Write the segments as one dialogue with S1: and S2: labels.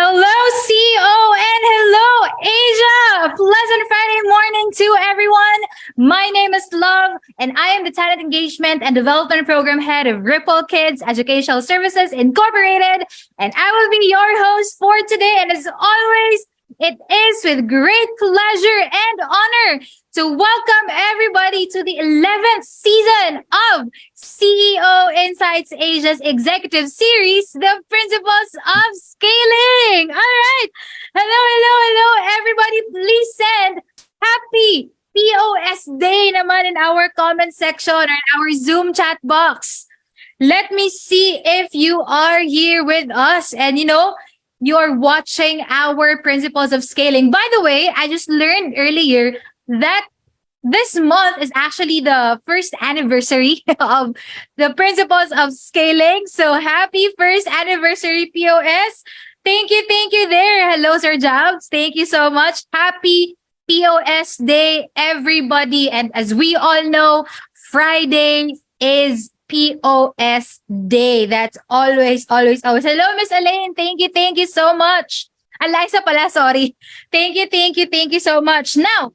S1: Hello, CEO, and hello, Asia! A pleasant Friday morning to everyone. My name is Love, and I am the Talent Engagement and Development Program Head of Ripple Kids Educational Services Incorporated, and I will be your host for today. And as always, it is with great pleasure and honor to welcome everybody to the 11th season of CEOInsight's Asia's Executive Series, The Principles of Scaling. All right. Hello, everybody. Please send happy POS Day naman in our comment section or in our Zoom chat box. Let me see if you are here with us and, you're watching our Principles of Scaling. By the way, I just learned earlier that this month is actually the first anniversary of the Principles of Scaling. So happy first anniversary, POS. Thank you there. Hello, Sir Jobs. Thank you so much. Happy POS Day, everybody. And as we all know, Friday is POS Day. That's always. Hello, Miss Elaine. Thank you so much. Eliza pala, sorry. Thank you so much. Now,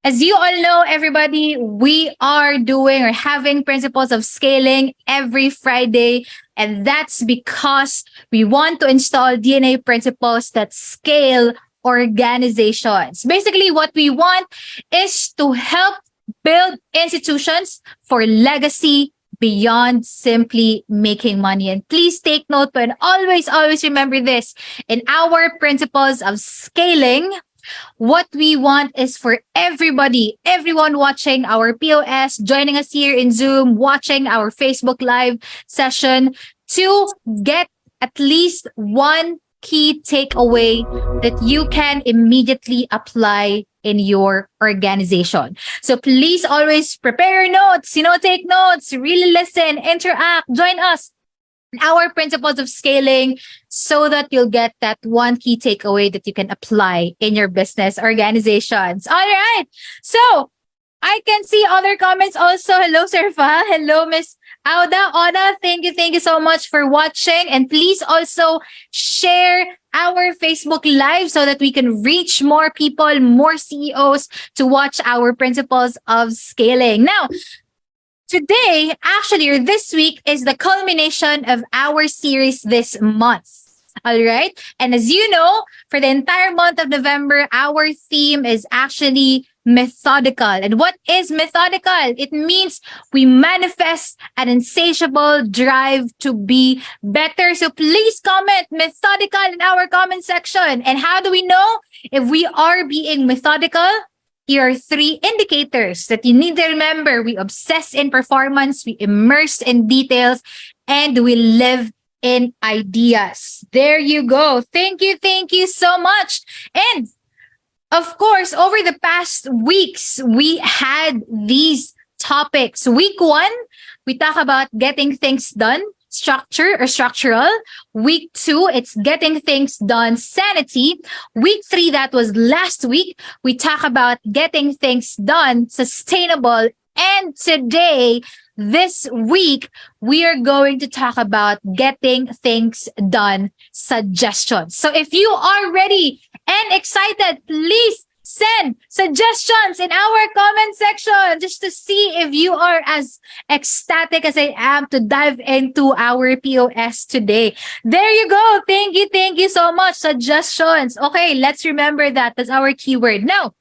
S1: as you all know, everybody, we are doing or having Principles of Scaling every Friday. And that's because we want to install DNA principles that scale organizations. Basically, what we want is to help build institutions for legacy beyond simply making money. And please take note and always remember this. In our Principles of Scaling, what we want is for everyone watching our POS, joining us here in Zoom, watching our Facebook Live session, to get at least one key takeaway that you can immediately apply in your organization. So please always prepare your notes, take notes, really listen, interact, join us in our Principles of Scaling so that you'll get that one key takeaway that you can apply in your business organizations. All right. So I can see other comments also. Hello, Serfa. Hello, Miss Auda. Oda, thank you so much for watching. And please also share our Facebook Live so that we can reach more people, more CEOs to watch our Principles of Scaling. Now, today, actually, or this week, is the culmination of our series this month. All right. And as you know, for the entire month of November, our theme is actually methodical. And what is methodical? It means we manifest an insatiable drive to be better. So please comment methodical in our comment section. And how do we know if we are being methodical? Here are 3 indicators that you need to remember. We obsess in performance, we immerse in details, and we live in ideas. There you go. Thank you so much. And of course, over the past weeks, we had these topics. Week 1, we talk about getting things done, structure or structural. Week 2, it's getting things done, sanity. Week 3, that was last week, we talk about getting things done, sustainable. And today, this week, we are going to talk about getting things done, suggestions. So if you are ready and excited, please send suggestions in our comment section just to see if you are as ecstatic as I am to dive into our POS today. There you go. Thank you so much. Suggestions. Okay, let's remember that. That's our keyword. Now,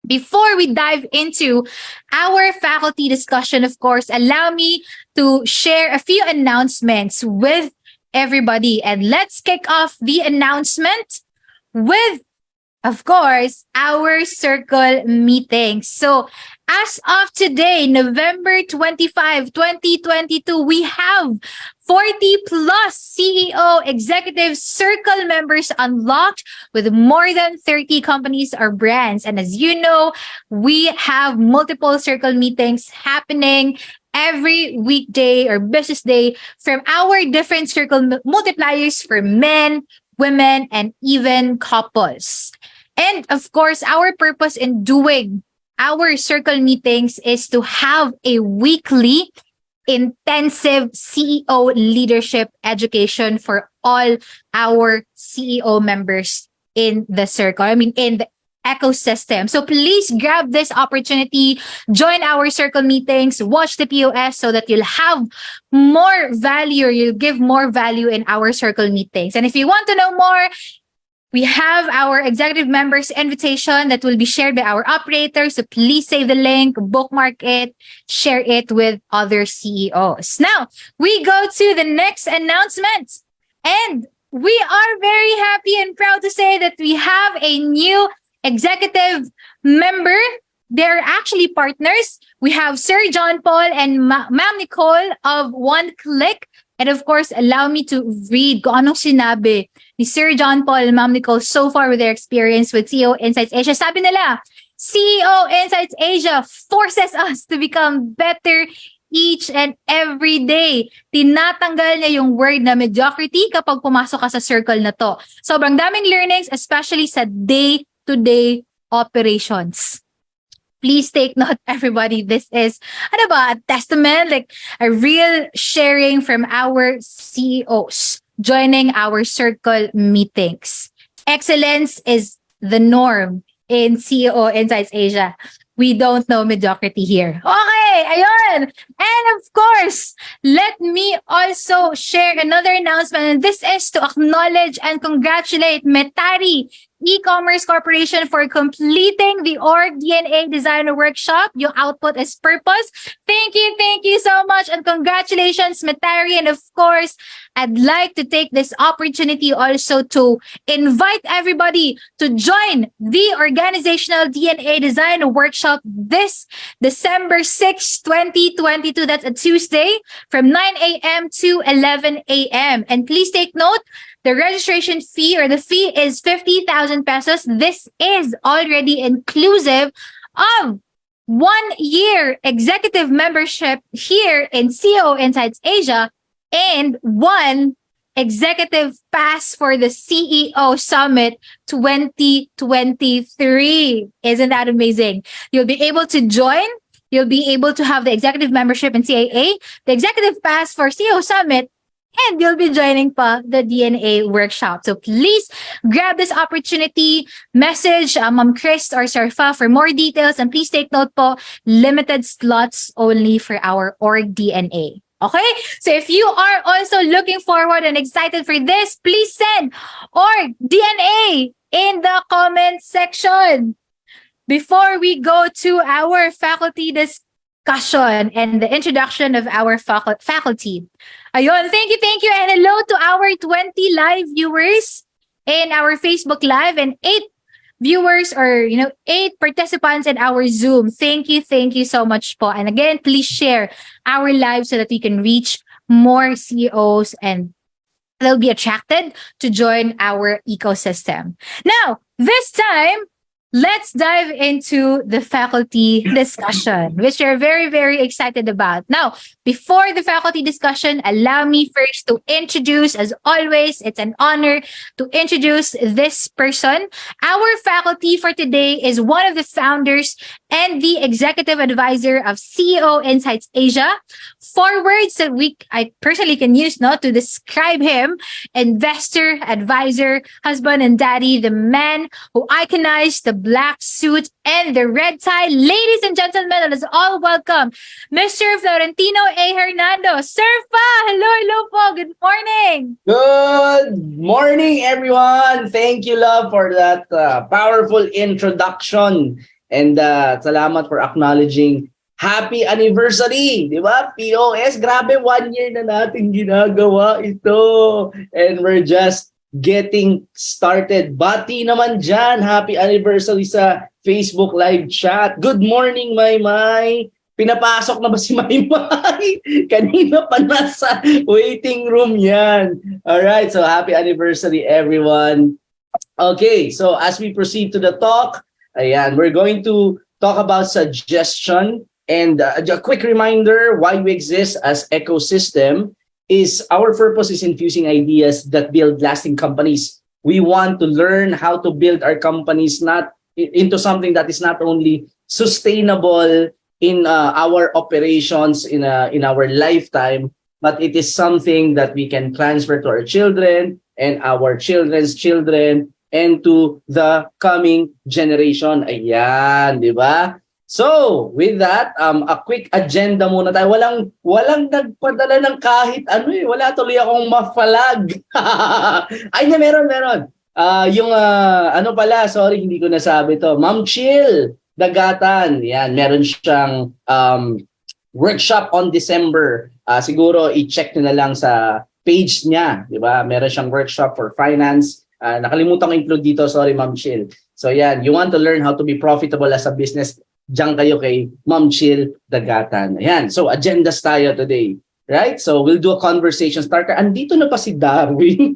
S1: Before we dive into our faculty discussion, of course, allow me to share a few announcements with everybody. And let's kick off the announcement with, of course, our circle meeting. So, as of today, November 25, 2022, we have 40 plus CEO executive circle members unlocked with more than 30 companies or brands. And as you know, we have multiple circle meetings happening every weekday or business day from our different circle multipliers for men, women, and even couples. And of course, our purpose in doing our circle meetings is to have a weekly intensive CEO leadership education for all our CEO members in the circle. I mean, in the ecosystem. So please grab this opportunity, join our circle meetings, watch the POS so that you'll have more value or you'll give more value in our circle meetings. And if you want to know more, we have our executive members invitation that will be shared by our operators. So please save the link, bookmark it, share it with other CEOs. Now, we go to the next announcement. And we are very happy and proud to say that we have a new executive member. They're actually partners. We have Sir John Paul and Ma'am Nicole of One Click. And of course, allow me to read kung anong sinabi ni Sir John Paul and Ma'am Nicole so far with their experience with CEOInsight Asia. Sabi nila, CEOInsight Asia forces us to become better each and every day. Tinatanggal niya yung word na mediocrity kapag pumasok ka sa circle na to. Sobrang daming learnings, especially sa day-to-day operations. Please take note, everybody. This is a testament, like a real sharing from our CEOs joining our circle meetings. Excellence is the norm in CEOInsight Asia. We don't know mediocrity here. Okay, ayun. And of course, let me also share another announcement. And this is to acknowledge and congratulate Metari E-commerce Corporation for completing the Org DNA Designer Workshop. Your output is purpose. Thank you so much, and congratulations, Metari. And of course, I'd like to take this opportunity also to invite everybody to join the Organizational DNA Design Workshop this December 6, 2022. That's a Tuesday from 9 a.m. to 11 a.m. And please take note, the registration fee or the fee is 50,000 pesos. This is already inclusive of 1 year executive membership here in CEOInsight Asia and 1 executive pass for the CEO Summit 2023. Isn't that amazing? You'll be able to join. You'll be able to have the executive membership in CAA, the executive pass for CEO Summit, and you'll be joining pa the DNA workshop. So please grab this opportunity, message Ma'am Chris or Sir Fa for more details, and please take note po, limited slots only for our Org DNA. Okay? So if you are also looking forward and excited for this, please send Org DNA in the comment section. Before we go to our faculty discussion and the introduction of our faculty. Ayun, thank you. And hello to our 20 live viewers in our Facebook Live and 8 viewers or, 8 participants in our Zoom. Thank you so much po. And again, please share our live so that we can reach more CEOs and they'll be attracted to join our ecosystem. Now, this time, let's dive into the faculty discussion, which we're very, very excited about. Now, before the faculty discussion, allow me first to introduce, as always, it's an honor to introduce this person. Our faculty for today is one of the founders and the executive advisor of CEOInsight Asia. 4 words that I personally can use to describe him: investor, advisor, husband and daddy, the man who iconized the black suit and the red tie. Ladies and gentlemen, let's all welcome Mr. Florentino A. Hernando. Sir Fa, hello po. Good morning.
S2: Good morning, everyone. Thank you, love, for that powerful introduction. And salamat for acknowledging happy anniversary, di ba? POS, grabe 1 year na natin ginagawa ito. And we're just getting started. Bati naman dyan, happy anniversary sa Facebook live chat. Good morning, Maymay. Pinapasok na ba si Maymay? Kanina pa nasa waiting room yan. Alright, so happy anniversary everyone. Okay, so as we proceed to the talk, ayan, we're going to talk about suggestion. And a quick reminder why we exist as ecosystem is our purpose is infusing ideas that build lasting companies. We want to learn how to build our companies not into something that is not only sustainable in our operations in our lifetime, but it is something that we can transfer to our children and our children's children and to the coming generation. Ayan, di ba? So, with that, a quick agenda muna tayo. Walang nagpadala ng kahit ano eh. Wala tuloy akong mafalag. Ay, na meron. Ano pala, sorry, hindi ko nasabi to. Ma'am Chill, Dagatan. Yan, meron siyang workshop on December. Siguro, i-check nyo na lang sa page niya. Di ba? Meron siyang workshop for finance. Nakalimutan ko include dito. Sorry, Ma'am Chill. So, yan, you want to learn how to be profitable as a business, diyan kayo kay Ma'am Chill Dagatan. Ayan, so agendas tayo today. Right? So we'll do a conversation starter. Andito na pa si Darwin.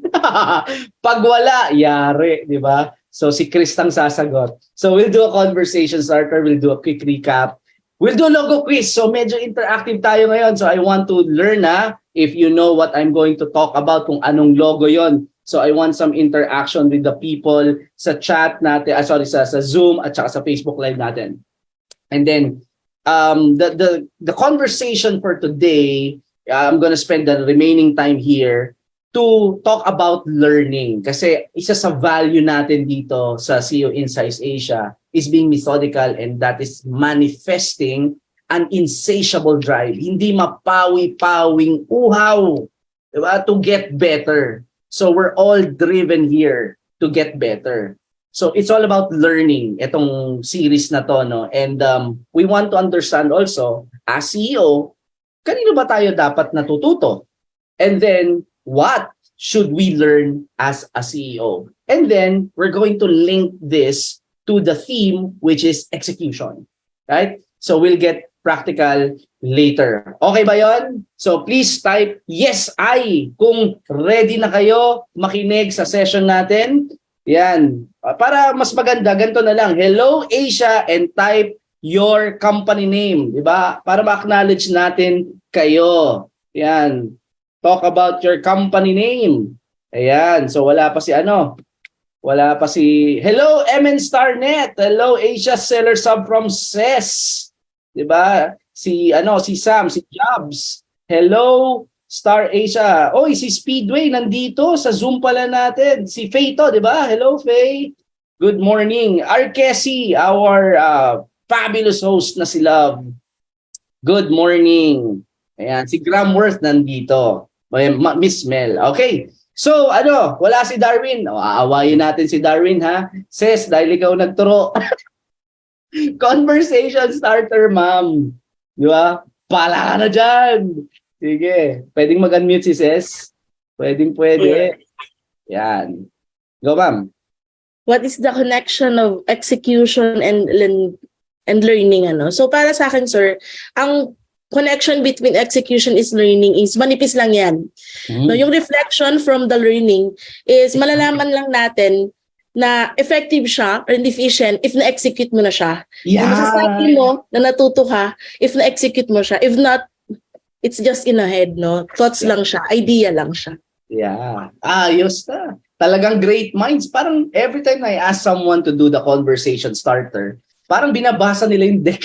S2: Pag wala, yari, di ba? So si Chris ang sasagot. So we'll do a conversation starter. We'll do a quick recap. We'll do a logo quiz. So medyo interactive tayo ngayon. So I want to learn if you know what I'm going to talk about, kung anong logo yon. So I want some interaction with the people sa chat natin, sa Zoom at saka sa Facebook Live natin. And then the conversation for today, I'm gonna spend the remaining time here to talk about learning. Kasi isa sa value natin dito sa CEOInsight Asia is being methodical, and that is manifesting an insatiable drive. Hindi mapawi-pawing uhaw, diba? To get better. So we're all driven here to get better. So it's all about learning, itong series na to, no? And we want to understand also, as CEO, kanino ba tayo dapat natututo? And then, what should we learn as a CEO? And then, we're going to link this to the theme, which is execution, right? So we'll get practical later. Okay ba yon? So please type yes, I, kung ready na kayo makinig sa session natin. Yan. Para mas maganda, ganito na lang. Hello, Asia, and type your company name. Diba? Para ma-acknowledge natin kayo. Yan. Talk about your company name. Ayan. So wala pa si Wala pa si... Hello, MN Starnet. Hello, Asia Seller Sub from CES. Diba? Si Sam, si Jobs. Hello, Star Asia. Oy, si Speedway nandito sa Zoom pala natin. Si Faye to, di ba? Hello, Faye. Good morning. Arkesi, our fabulous host na si Love. Good morning. Ayan, si Gramworth nandito. Miss Mel. Okay. So, wala si Darwin. Aawayin natin si Darwin, ha? Ses, dahil ikaw nagturo. Conversation starter, ma'am. Di ba? Pala ka na dyan. Sige. Pwedeng mag-unmute si Ses? Pwede. Yan. Go, ma'am.
S3: What is the connection of execution and learning? So para sa akin, sir, ang connection between execution is learning is manipis lang yan. No, yung reflection from the learning is malalaman lang natin na effective siya or efficient if na-execute mo na siya.
S2: Yeah.
S3: Masasabi mo na natuto ka if na-execute mo siya. If not, it's just in a head, no? Thoughts lang siya, idea lang siya.
S2: Yeah. Ayos na. Talagang great minds. Parang every time I ask someone to do the conversation starter, parang binabasa nila yung deck.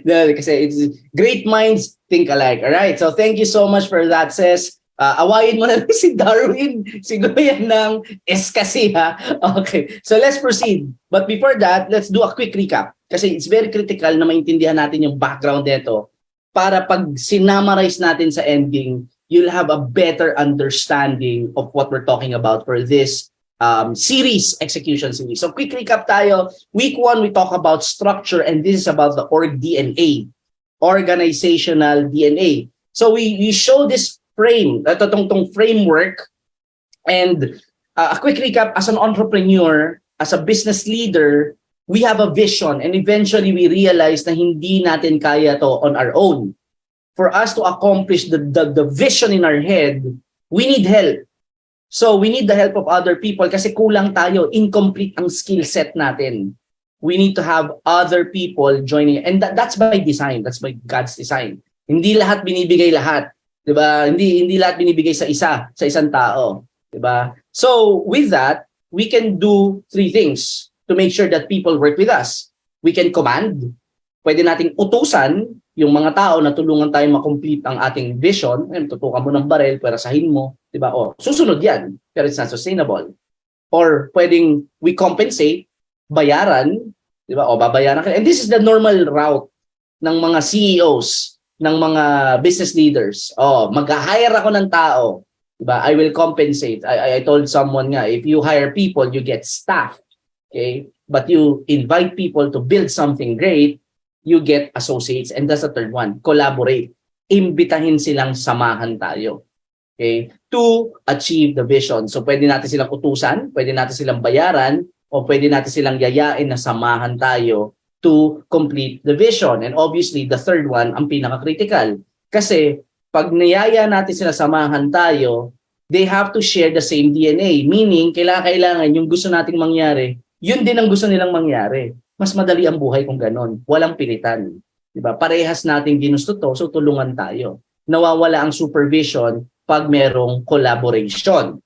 S2: Kasi it's great minds think alike. Alright, so thank you so much for that, Ses. Awayin mo na lang si Darwin. Siguro yan ng kasi, ha? Okay, so let's proceed. But before that, let's do a quick recap. Kasi it's very critical na maintindihan natin yung background nito para pag sinamarize natin sa ending, you'll have a better understanding of what we're talking about for this execution series. So quick recap tayo. Week 1, we talk about structure, and this is about the org DNA, organizational DNA. So we show this tong framework, and a quick recap, as an entrepreneur, as a business leader, we have a vision, and eventually we realize na hindi natin kaya to on our own. For us to accomplish the vision in our head, we need help. So we need the help of other people kasi kulang tayo, incomplete ang skill set natin. We need to have other people joining, and that's by design. That's by God's design. Hindi lahat binibigay lahat, 'di ba? Hindi lahat binibigay sa isang tao, 'di ba? So with that, we can do 3 things to make sure that people work with us. We can command. Pwede nating utusan yung mga tao na tulungan tayo ma-complete ang ating vision. Tutukan mo ng barel, perasahin mo, 'di ba? O, susunod 'yan, pero it's not sustainable. Or pwedeng we compensate, bayaran, 'di ba? O babayaran ka. And this is the normal route ng mga CEOs, ng mga business leaders. Oh, mag-hire ako ng tao, 'di ba? I will compensate. I told someone nga, if you hire people, you get staff. Okay? But you invite people to build something great, you get associates. And that's the third one, collaborate. Imbitahin silang samahan tayo. Okay? To achieve the vision. So pwede natin silang utusan, pwede natin silang bayaran, o pwede natin silang yayain na samahan tayo to complete the vision. And obviously, the third one, ang pinaka-critical. Kasi pag niyaya natin sila samahan tayo, they have to share the same DNA. Meaning, kailangan yung gusto nating mangyari, yun din ang gusto nilang mangyari. Mas madali ang buhay kung ganon. Walang pilitan. Diba? Parehas nating ginusto to, so tulungan tayo. Nawawala ang supervision pag merong collaboration.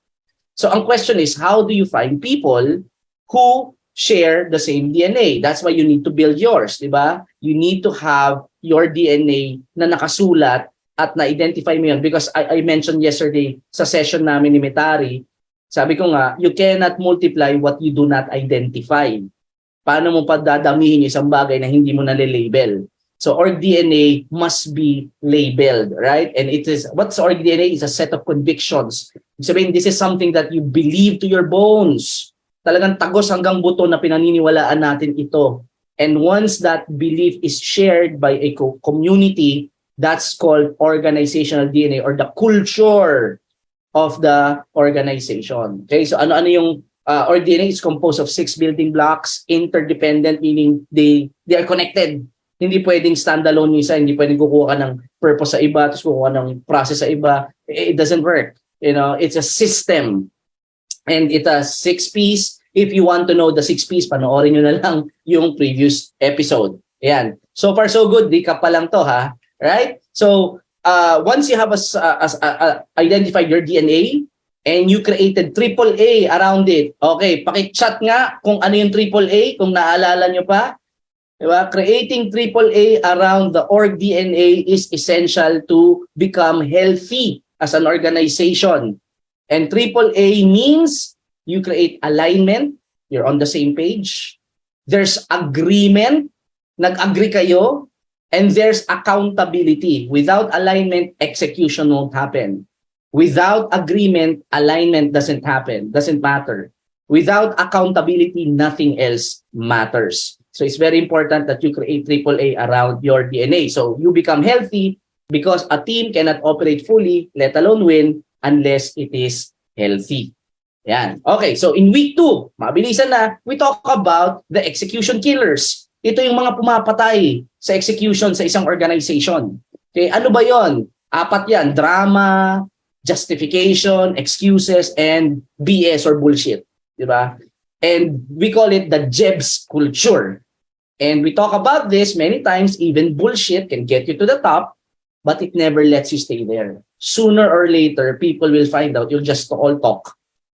S2: So ang question is, how do you find people who share the same DNA? That's why you need to build yours, diba? You need to have your DNA na nakasulat at na-identify mo yun. Because I mentioned yesterday sa session namin ni Mitari, sabi ko nga, you cannot multiply what you do not identify. Paano mo padadamihin yung isang bagay na hindi mo nalilabel? So org DNA must be labeled, right? And it is, what's org DNA? Is a set of convictions. Sabihin, this is something that you believe to your bones. Talagang tagos hanggang buto na pinaniniwalaan natin ito. And once that belief is shared by a community, that's called organizational DNA, or the culture of the organization. Okay, so ano yung org DNA is composed of 6 building blocks, interdependent, meaning they are connected. Hindi pwedeng standalone yung isa, hindi pwedeng kukuha ka ng purpose sa iba, tapos kukuha ng process sa iba. It doesn't work. You know, it's a system. And it has 6 P's. If you want to know the 6 P's, panoorin nyo na lang yung previous episode. Ayan. So far, so good. Di ka pa lang to, ha? Right? So, once you have identified your DNA, and you created AAA around it. Okay, paki-chat nga kung ano yung AAA, kung naalala nyo pa. Diba? Creating AAA around the org DNA is essential to become healthy as an organization. And AAA means you create alignment, you're on the same page. There's agreement, nag-agree kayo, and there's accountability. Without alignment, execution won't happen. Without agreement, alignment doesn't happen, doesn't matter. Without accountability, nothing else matters. So it's very important that you create AAA around your DNA. So you become healthy because a team cannot operate fully, let alone win, unless it is healthy. Yan. Okay, so in week 2, mabilisan na, we talk about the execution killers. Ito yung mga pumapatay sa execution sa isang organization. Okay, ano ba yon? 4 yan, drama, justification, excuses, and BS or bullshit. Diba? And we call it the JEBS culture. And we talk about this many times. Even bullshit can get you to the top, but it never lets you stay there. Sooner or later, people will find out you'll just all talk.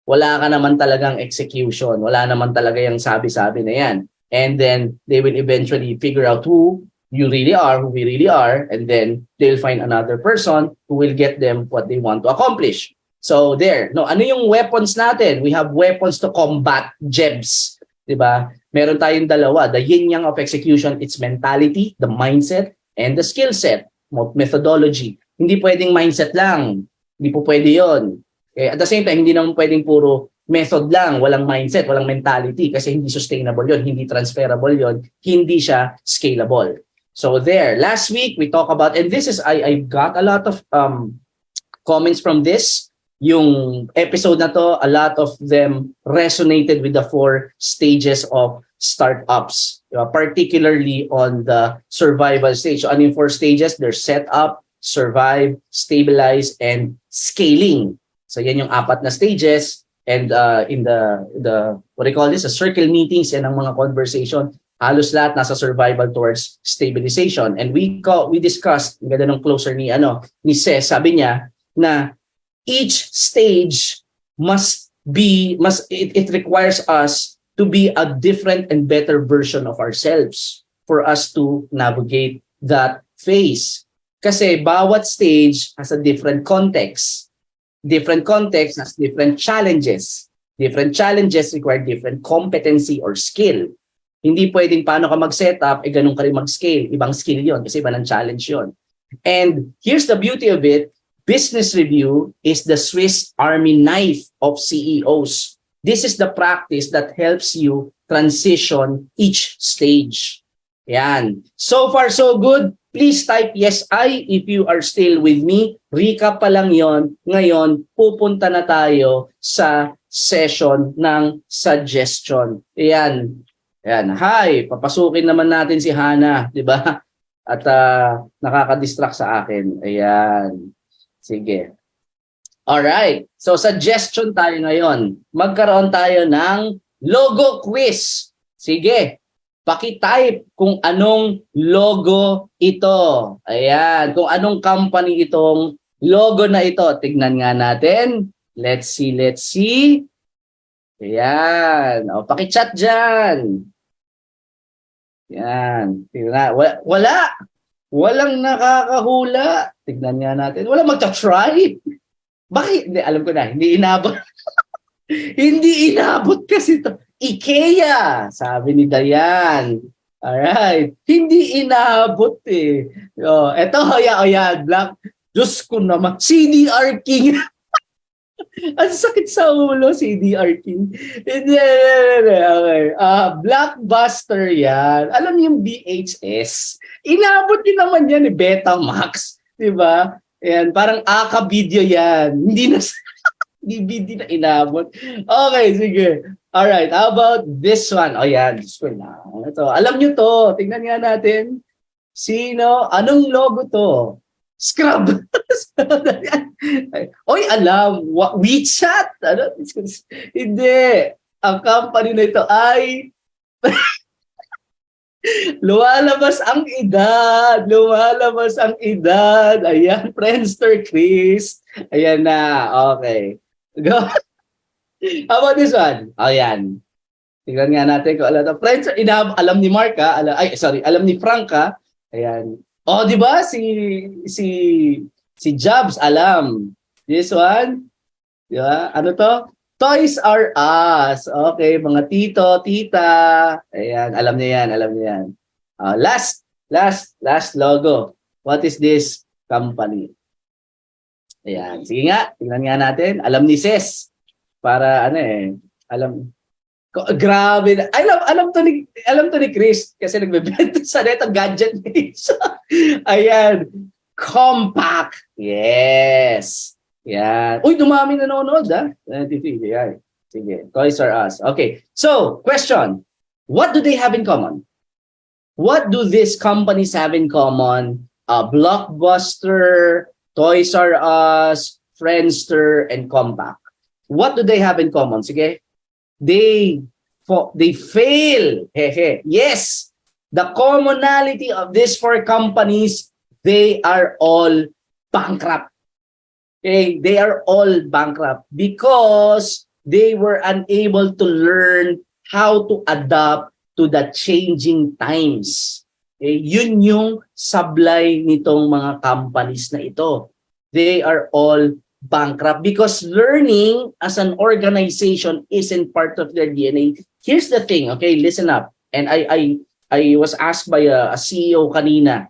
S2: Wala ka naman talagang execution. Wala naman talaga yung sabi-sabi na yan. And then they will eventually figure out who you really are, who we really are, and then they'll find another person who will get them what they want to accomplish. So there. No, ano yung weapons natin? We have weapons to combat JEBs. Diba? Meron tayong dalawa. The yin-yang of execution, it's mentality, the mindset, and the skill set, methodology. Hindi pwedeng mindset lang. Hindi po pwede yun. Okay? At the same time, hindi naman pwedeng puro method lang, walang mindset, walang mentality kasi hindi sustainable yon, hindi transferable yon, hindi siya scalable. So there, last week we talked about, and this is, I got a lot of comments from this. Yung episode na to, a lot of them resonated with the 4 stages of startups, particularly on the survival stage. So, ano yung 4 stages? There's setup, survive, stabilize, and scaling. So, yan yung 4 na stages. And in the what do you call this? The circle meetings and ang mga conversation, halos lahat nasa survival towards stabilization. And we discussed, ang ganda ng closer ni Ces, sabi niya na each stage it requires us to be a different and better version of ourselves for us to navigate that phase. Kasi bawat stage has a different context. Different context has different challenges. Different challenges require different competency or skill. Hindi pwedeng paano ka mag-setup, ganun ka rin mag-scale. Ibang skill yon kasi iba ng challenge yon. And here's the beauty of it. Business review is the Swiss Army knife of CEOs. This is the practice that helps you transition each stage. Yan. So far, so good. Please type yes, I if you are still with me. Recap pa lang yon. Ngayon, pupunta na tayo sa session ng suggestion. Yan. Yan. Hi, papasukin naman natin si Hana, di ba? At nakaka-distract sa akin. Ayan. Sige. Alright. So, suggestion tayo ngayon. Magkaroon tayo ng logo quiz. Sige. Paki-type kung anong logo ito. Ayan. Kung anong company itong logo na ito. Tignan nga natin. Let's see. Ayan. O, paki-chat dyan. Ayan. Wala. Walang nakakahula. Tignan nga natin. Walang magta-try. Bakit? Hindi, alam ko na. Hindi inabot. Hindi inabot kasi ito. IKEA, sabi ni Dayan. Alright. Hindi inabot eh. Eto, yan. Black. Diyos ko naman. CDR King. Ang sakit sa ulo, CDR King. Okay. Blockbuster yan. Alam niyo yung VHS. Inabot din naman yan, Betamax. Diba? Yan, parang aka video yan. Hindi na DVD na inabot. Okay, sige. Alright, how about this one? Yan, Diyos ko na. Ito. Alam niyo to. Tingnan nga natin. Sino? Anong logo to? Scrub. Oy, alam. WeChat. Ano? Hindi. Ang company na ito ay lumalabas ang edad. Ayan, Friendster Chris. Ayan na. Okay. Go. How about this one? Ayan. Tingnan nga natin kung alam. Friendster, alam ni Mark ha? Alam ni Frank ha? Ayan. Di ba? Si Jobs, alam. This one? Di ba? Ano to? Toys R Us. Okay, mga tito, tita. Ayan, alam niya yan. Last logo. What is this company? Ayan, sige nga, tingnan nga natin. Alam ni Ces. Para alam. Grabe. Alam to ni Chris kasi nagbebenta sa neto gadget base. Ayan. Compact. Yes. Yan. Uy, dumami nanonood ha. Yan. Sige. Toys R Us. Okay. So, question. What do they have in common? What do these companies have in common? Blockbuster, Toys R Us, Friendster, and Compact. What do they have in common? Sige. They fail. Yes. The commonality of these 4 companies, they are all bankrupt. Okay, they are all bankrupt because they were unable to learn how to adapt to the changing times. Okay, yun yung sablay nitong mga companies na ito. They are all bankrupt because learning as an organization isn't part of their DNA. Here's the thing, okay, listen up. And I was asked by a CEO kanina.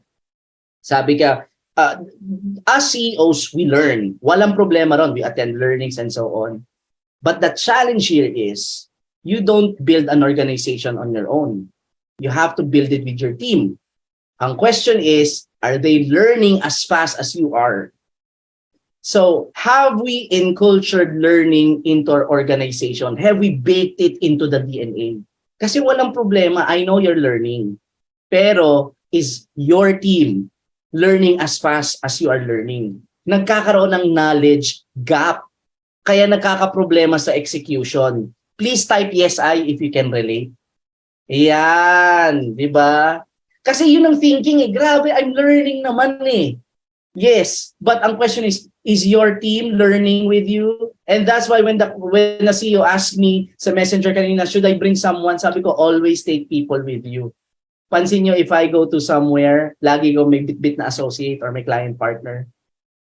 S2: Sabi ka, as CEOs, we learn. Walang problema ron. We attend learnings and so on. But the challenge here is you don't build an organization on your own. You have to build it with your team. Ang question is, are they learning as fast as you are? So have we encultured learning into our organization? Have we baked it into the DNA? Kasi walang problema. I know you're learning. Pero is your team learning as fast as you are learning? Nagkakaroon ng knowledge gap. Kaya nagkakaproblema sa execution. Please type yes, I if you can relate. Ayan, di ba? Kasi yun ang thinking eh. Grabe, I'm learning naman eh. Yes, but ang question is your team learning with you? And that's why when the CEO asked me sa messenger kanina, should I bring someone? Sabi ko, always take people with you. Pansin nyo, if I go to somewhere, lagi ko may bit-bit na associate or may client partner.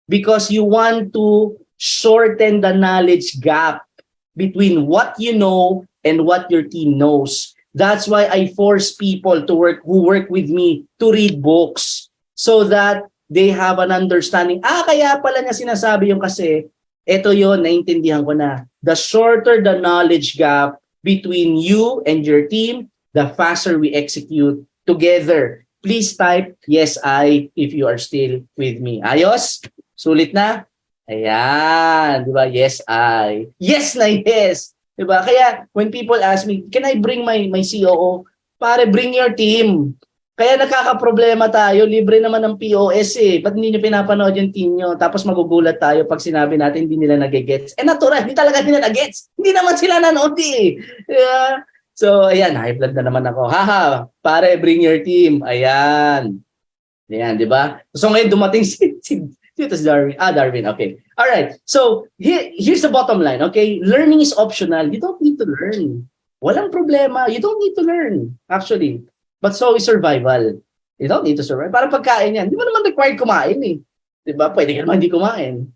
S2: Because you want to shorten the knowledge gap between what you know and what your team knows. That's why I force people to who work with me to read books so that they have an understanding. Kaya pala niya sinasabi yung kasi, eto yon, naintindihan ko na. The shorter the knowledge gap between you and your team, the faster we execute together. Please type yes, I if you are still with me. Ayos? Sulit na? Ayan, di ba? Yes, I. Yes na yes. Di ba? Kaya when people ask me, can I bring my COO? Pare, bring your team. Kaya nakakaproblema tayo, libre naman ng POS eh. Ba't hindi nyo pinapanood yung team nyo? Tapos magugulat tayo pag sinabi natin hindi nila nagigets. Natural, hindi talaga nila nagigets. Hindi naman sila nanood eh. Yeah. So, ayan, high blood na naman ako. Haha, pare, bring your team. Ayan. Ayan, di ba? So ngayon dumating si Darwin. Darwin, okay. All right. So, here's the bottom line, okay? Learning is optional. You don't need to learn. Walang problema. You don't need to learn, actually. But so is survival. You don't need to survive. Parang pagkain yan. Di ba naman required kumain eh? Di ba? Pwede ka naman hindi kumain.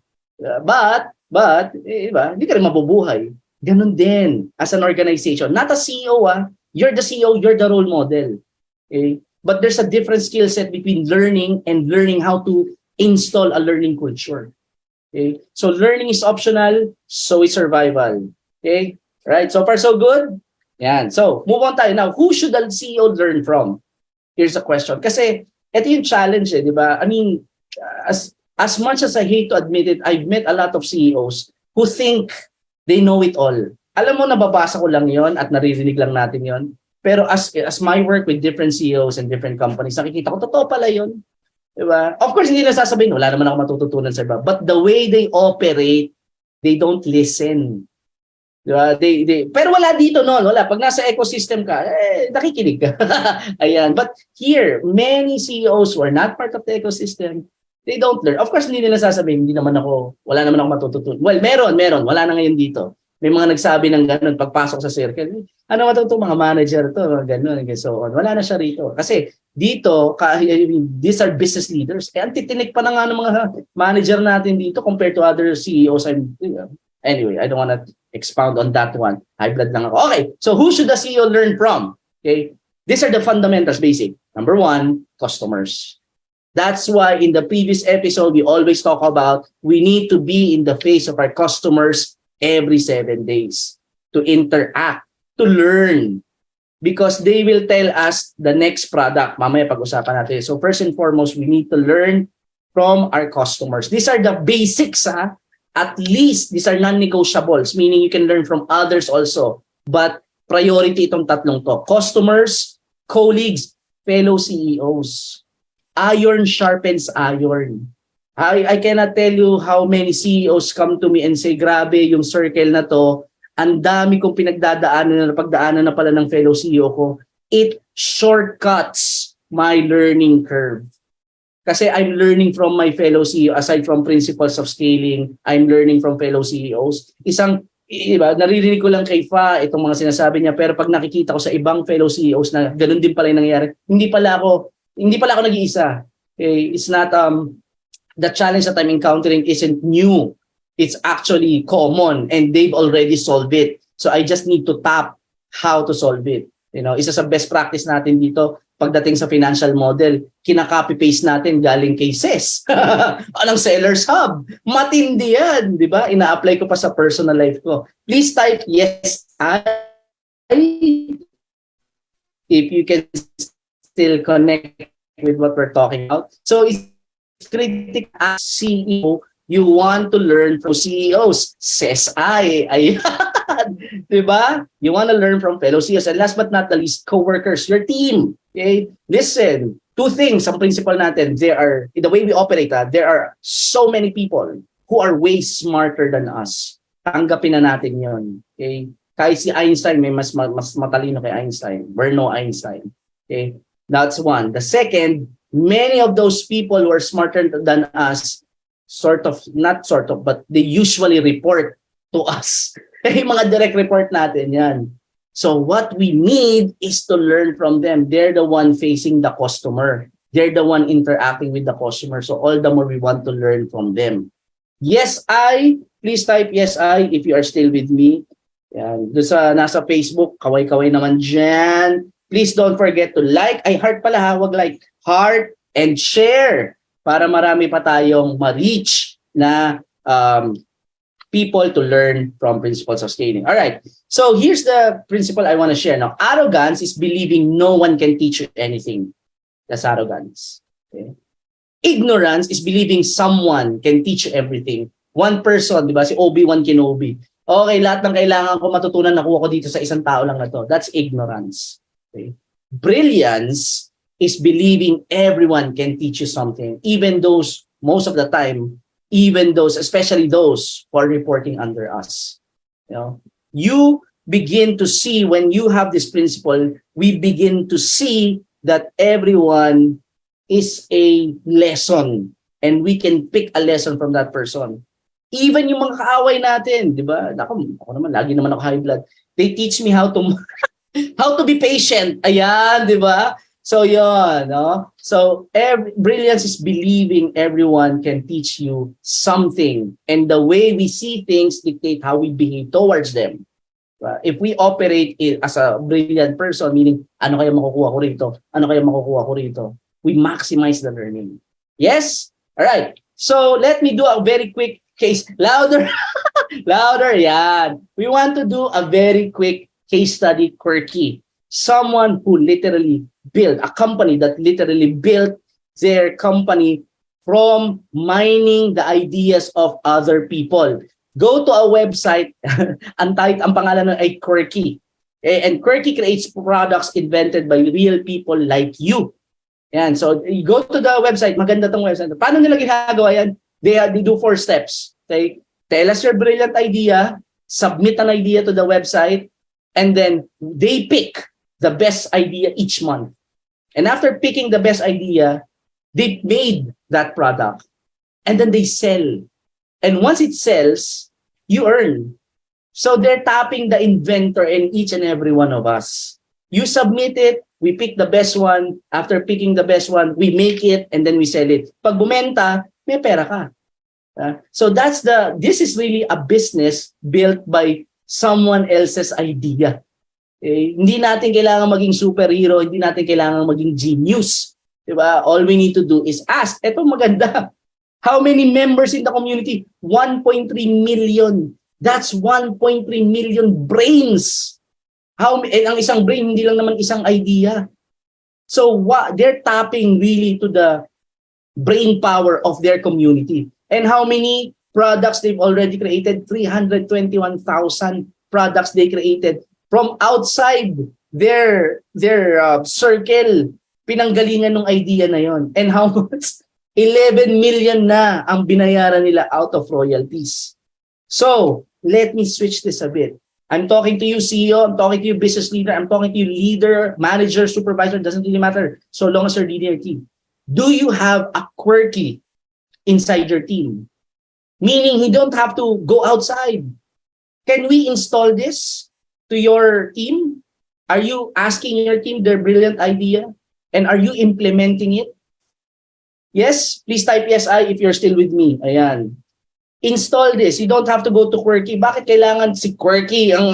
S2: But, di ba? Hindi ka rin mabubuhay. Ganun din as an organization. Not a CEO, You're the CEO, you're the role model. Okay? But there's a different skill set between learning and learning how to install a learning culture. Okay? So learning is optional, so is survival. Okay? Right? So far, so good? Yan. So, move on tayo. Now, who should the CEO learn from? Here's a question. Kasi, ito yung challenge eh, di ba? I mean, as much as I hate to admit it, I've met a lot of CEOs who think they know it all. Alam mo, nababasa ko lang yon at naririnig lang natin yon. Pero as my work with different CEOs and different companies, nakikita ko, totoo pala yon. Diba? Of course, hindi na sasabihin, wala naman ako matututunan sa iba. But the way they operate, they don't listen. Diba? Pero wala dito noon. Wala. Pag nasa ecosystem ka, nakikinig ka. Ayan. But here, many CEOs who are not part of the ecosystem, they don't learn. Of course, hindi nila sasabihin, wala naman ako matututunan. Well, meron. Wala na ngayon dito. May mga nagsabi ng gano'n, pagpasok sa circle, ano matutunan mga manager to, gano'n, and so on. Wala na siya rito. Kasi dito, these are business leaders. Ang titinik pa na nga ng mga manager natin dito compared to other CEOs. Anyway, I don't want to expound on that one. High blood lang ako. Okay, so who should the CEO learn from? Okay, these are the fundamentals, basic. Number one, customers. That's why in the previous episode, we always talk about we need to be in the face of our customers every 7 days to interact, to learn, because they will tell us the next product. Mamaya pag-usapan natin. So first and foremost, we need to learn from our customers. These are the basics, At least these are non-negotiables, meaning you can learn from others also. But priority itong tatlong to. Customers, colleagues, fellow CEOs. Iron sharpens iron. I cannot tell you how many CEOs come to me and say, grabe yung circle na to, ang dami kong pagdaanan na pala ng fellow CEO ko. It shortcuts my learning curve. Kasi I'm learning from my fellow CEO, aside from principles of scaling, I'm learning from fellow CEOs. Diba, naririnig ko lang kay Fa itong mga sinasabi niya, pero pag nakikita ko sa ibang fellow CEOs na ganun din pala yung nangyayari, hindi pala ako nag-iisa. Okay? It's not, the challenge that I'm encountering isn't new. It's actually common and they've already solved it. So I just need to tap how to solve it. Isa sa best practice natin dito, pagdating sa financial model, kinaka-copy-paste natin galing kay CES. Anong Sellers Hub? Matindi yan, di ba? Ina-apply ko pa sa personal life ko. Please type yes, I, if you can still connect with what we're talking about. So, it's critical as CEO, you want to learn from CEOs. Says I. Ayan. Diba? You want to learn from fellow CEOs. And last but not the least, co-workers, your team. Okay? Listen, two things ang principle natin. In the way we operate, there are so many people who are way smarter than us. Tanggapin na natin yon. Okay? Kahit si Einstein, may mas matalino kay Einstein. We're no Einstein. Okay? That's one. The second, many of those people who are smarter than us, but they usually report to us. Yung mga direct report natin yan. So what we need is to learn from them. They're the one facing the customer. They're the one interacting with the customer. So all the more we want to learn from them. Yes, I. Please type yes, I if you are still with me. Yan. Doon sa nasa Facebook, kaway-kaway naman dyan. Please don't forget to like. Ay, heart pala ha, wag like. Heart and share para marami pa tayong ma-reach na people to learn from principles of scaling. All right. So here's the principle I want to share. Now, arrogance is believing no one can teach you anything. That's arrogance. Okay? Ignorance is believing someone can teach you everything. One person, di ba? Si Obi-Wan Kenobi. Okay, lahat ng kailangan ko matutunan, nakuha ko dito sa isang tao lang na to. That's ignorance. Okay? Brilliance is believing everyone can teach you something. Even those, most of the time, even those, especially those who are reporting under us. You begin to see, when you have this principle, we begin to see that everyone is a lesson and we can pick a lesson from that person. Even yung mga kaaway natin, di ba? Ako naman, lagi naman ako high blood. They teach me how to be patient. Ayan, di ba? So yun, no? So brilliance is believing everyone can teach you something. And the way we see things dictate how we behave towards them. If we operate as a brilliant person, meaning, ano kaya makukuha ko rito? Ano kaya makukuha ko rito? We maximize the learning. Yes? All right. So let me do a very quick case. Louder. Louder. Yan. We want to do a very quick case study, quirky. Someone who literally built, a company that literally built their company from mining the ideas of other people. Go to a website, ang pangalan ay Quirky. And Quirky creates products invented by real people like you. Yan. So you go to the website, maganda tong website. Paano nila ginagawa yan? They do 4 steps. Okay? Tell us your brilliant idea, submit an idea to the website, and then they pick the best idea each month. And after picking the best idea, they made that product. And then they sell. And once it sells, you earn. So they're tapping the inventor in each and every one of us. You submit it, we pick the best one. After picking the best one, we make it, and then we sell it. Pag bumenta, may pera ka. So this is really a business built by someone else's idea. Hindi natin kailangan maging superhero, hindi natin kailangan maging genius. Diba? All we need to do is ask. Eto maganda. How many members in the community? 1.3 million. That's 1.3 million brains. Ang isang brain, hindi lang naman isang idea. So they're tapping really to the brain power of their community. And how many products they've already created? 321,000 products they created from outside their circle. Pinanggalingan ng idea na yon. And how much? 11 million na ang binayaran nila out of royalties. So, let me switch this a bit. I'm talking to you, CEO. I'm talking to you, business leader. I'm talking to you, leader, manager, supervisor. Doesn't really matter so long as you're leading your team. Do you have a quirky inside your team? Meaning, you don't have to go outside. Can we install this to your team? Are you asking your team their brilliant idea? And are you implementing it? Yes? Please type yes, I, if you're still with me. Ayan. Install this. You don't have to go to Quirky. Bakit kailangan si Quirky ang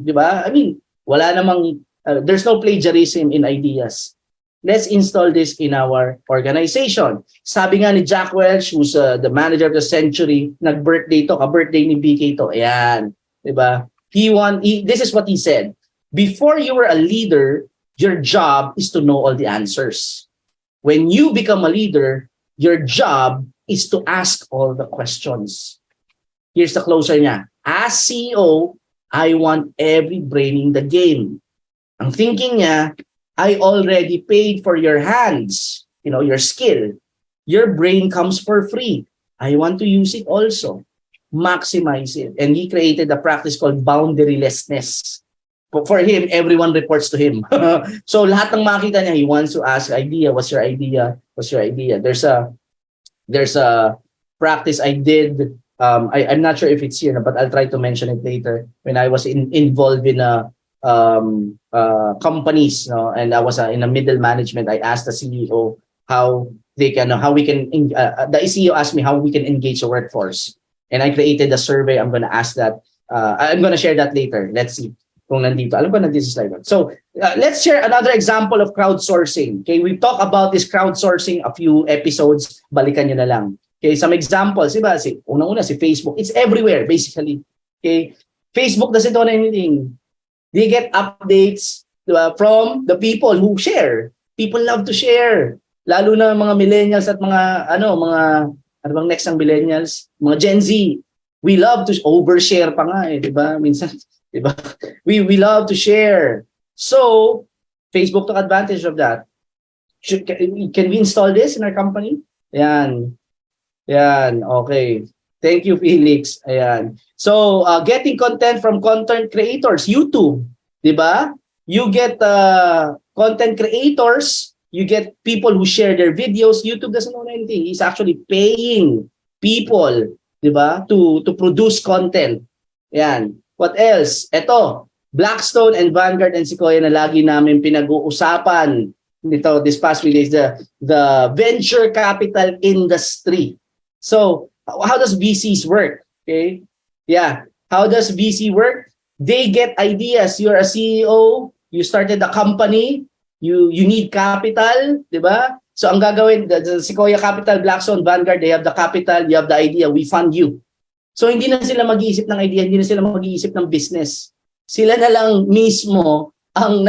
S2: di ba? I mean, wala namang, there's no plagiarism in ideas. let's install this in our organization. Sabi nga ni Jack Welch, who's the manager of the century, nag-birthday to, ka-birthday ni BK to. Ayan, diba? This is what he said. Before you were a leader, your job is to know all the answers. When you become a leader, your job is to ask all the questions. Here's the closer niya. As CEO, I want every brain in the game. Ang thinking niya, I already paid for your hands, your skill. Your brain comes for free. I want to use it also. Maximize it. And he created a practice called boundarylessness. For him, everyone reports to him. So lahat ng makita niya, he wants to ask idea. What's your idea? What's your idea? There's a practice I did. I'm not sure if it's here, but I'll try to mention it later. When I was involved in companies, and I was in a middle management, I asked the CEO the CEO asked me how we can engage the workforce, and I created a survey. I'm going to ask that. I'm going to share that later. Let's see kung nandito. Alam ko nandito sa slide. So let's share another example of crowdsourcing. Okay, we talked about this crowdsourcing a few episodes. Balikan nyo na lang. Okay, some examples. Diba? Unang-una si Facebook. It's everywhere basically. Okay, Facebook doesn't own anything. They get updates from the people who share. People love to share. Lalo na mga millennials at mga ano bang next ang millennials? Mga Gen Z. We love to overshare pa nga eh, 'di ba? Minsan, 'di ba? We love to share. So, Facebook took advantage of that. Can we install this in our company? Yan. Okay. Thank you, Felix. Ayan. So, getting content from content creators, YouTube, 'di ba? You get content creators, you get people who share their videos. YouTube doesn't own anything. He's actually paying people, 'di ba, to produce content. Ayan. What else? Ito, Blackstone and Vanguard and Sequoia na lagi namin pinag-uusapan nito this past few days, the venture capital industry. So, how does VCs work? Okay? Yeah. How does VC work? They get ideas. You're a CEO, you started a company, you need capital, 'di ba? So ang gagawin, the Sequoia Capital, Blackstone, Vanguard, they have the capital, you have the idea, we fund you. So hindi na sila mag-iisip ng idea, hindi na sila mag-iisip ng business. Sila na lang mismo ang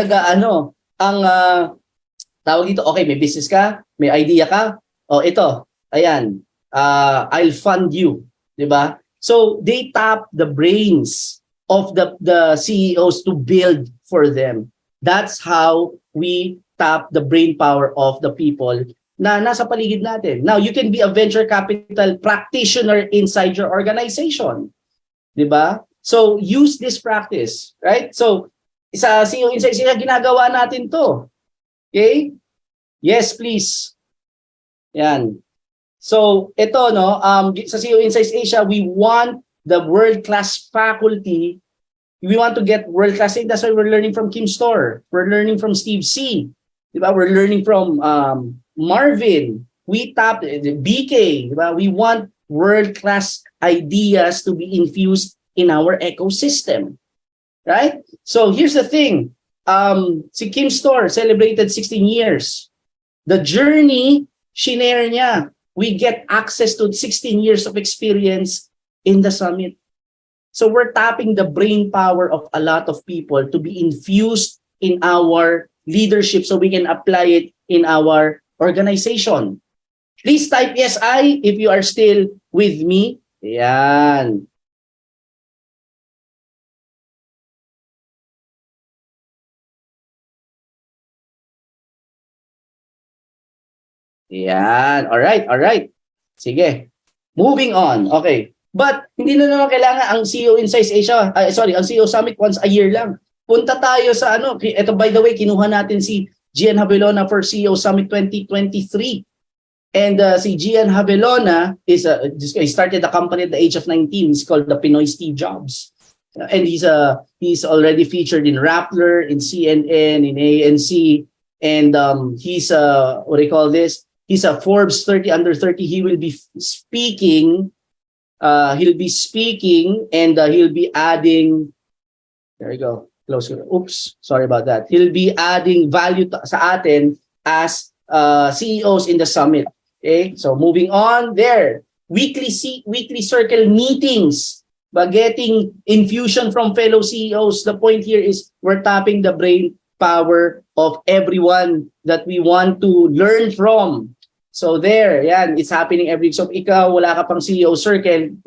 S2: tawag dito, okay, may business ka, may idea ka, ito, ayan, I'll fund you, 'di ba? So they tap the brains of the CEOs to build for them. That's how we tap the brain power of the people na nasa paligid natin. Now, you can be a venture capital practitioner inside your organization. 'Di ba? So use this practice, right? So sa CEOInsight, ginagawa natin 'to. Okay? Yes, please. Yan. So, ito, sa CEOInsight Asia, we want the world-class faculty. We want to get world-class. That's why we're learning from Kim Storr. We're learning from Steve C. Diba? We're learning from Marvin. We tap BK. Diba? We want world-class ideas to be infused in our ecosystem. Right? So, here's the thing. Si Kim Storr celebrated 16 years. The journey, shinare niya. We get access to 16 years of experience in the summit. So we're tapping the brain power of a lot of people to be infused in our leadership so we can apply it in our organization. Please type yes, I, if you are still with me. Yan. Yan. All right. Sige. Moving on. Okay. But hindi na naman kailangan ang CEOInsight Asia, ang CEO Summit once a year lang. Punta tayo sa ito by the way, kinuha natin si Gian Havelona for CEO Summit 2023. And si Gian Havelona he started the company at the age of 19. It's called the Pinoy Steve Jobs. And he's already featured in Rappler, in CNN, in ANC, and he's what do you call this? He's a Forbes 30 under 30. He will be speaking. He'll be speaking and he'll be adding. There you go. Close. Oops. Sorry about that. He'll be adding value sa atin as CEOs in the summit. Okay, so moving on there. Weekly circle meetings, but getting infusion from fellow CEOs. The point here is we're tapping the brain power of everyone that we want to learn from. So there, yan, it's happening every. So ikaw, wala ka pang CEO circle,